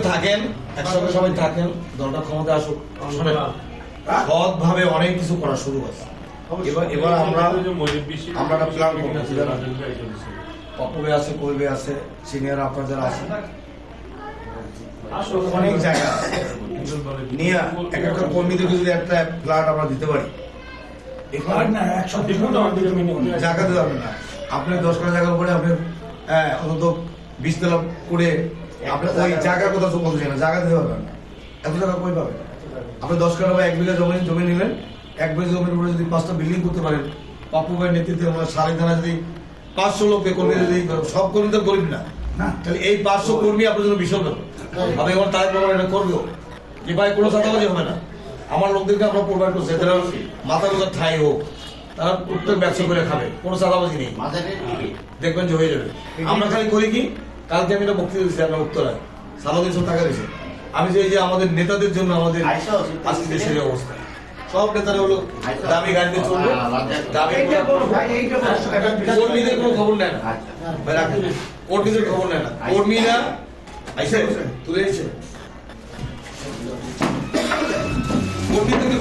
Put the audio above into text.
থাকেন একসঙ্গে সবাই থাকেন, দলটা ক্ষমতা আসুক, সৎভাবে অনেক কিছু করা শুরু আছে। এবার আমরা একটা প্ল্যান করতেছি, পপবে আছে, কইবে আছে, সিনিয়র আপনার যারা আছে, অনেক জায়গা নিয়ে এক একটা কর্মীদেরকে যদি একটা ফ্ল্যাট আমরা দিতে পারি, জায়গা দিতে হবে না। আপনি 10 কাঠা জায়গার উপরে আপনি অন্তত 20 তলা করে আপনি ওই জায়গার কথা বলছেন না, জায়গা দিতে পারবেন না। এত জায়গা কই পাবেন? আপনি 10 কাঠা বা 1 বিঘা জমি নিলেন, 1 বিঘা জমির উপরে যদি 5টা বিল্ডিং করতে পারেন, পাপ্পু ভাইয়ের নেতৃত্বে আমরা সাড়ে থানা যদি 500 লোককে কর্মী যদি সব কর্মী তো গরিব না, তাহলে এই 500 কর্মী আপনার জন্য বিশাল ব্যাপার। আমি এবার তাদের ব্যাপারে এটা করবো যে ভাই কোনো চাঁদাবাজি হবে না, আমার লোকদেরকে আমরা প্রোভাইড করছি, তারা মাথা গোজার ঠাই হোক, তারা প্রত্যেক ব্যবসা করে খাবে, কোনো চাঁদাবাজি নেই, দেখবেন যে হয়ে যাবে। আমরা খালি করি কি, কালকে আমি একটা বক্তৃতা দিচ্ছি আপনার উত্তরায়, সারাদিন সব টাকা দিয়েছে। আমি যে এই যে আমাদের নেতাদের জন্য আমাদের আজকে দেশের অবস্থা, সব নেতারা হলো দামি গাড়িতে চলবে, দামি কর্মীদের কোনো খবর নেয় না, কর্মীদের খবর নেয় না, কর্মীরা আইসে তুলে এসে কর্মীদেরকে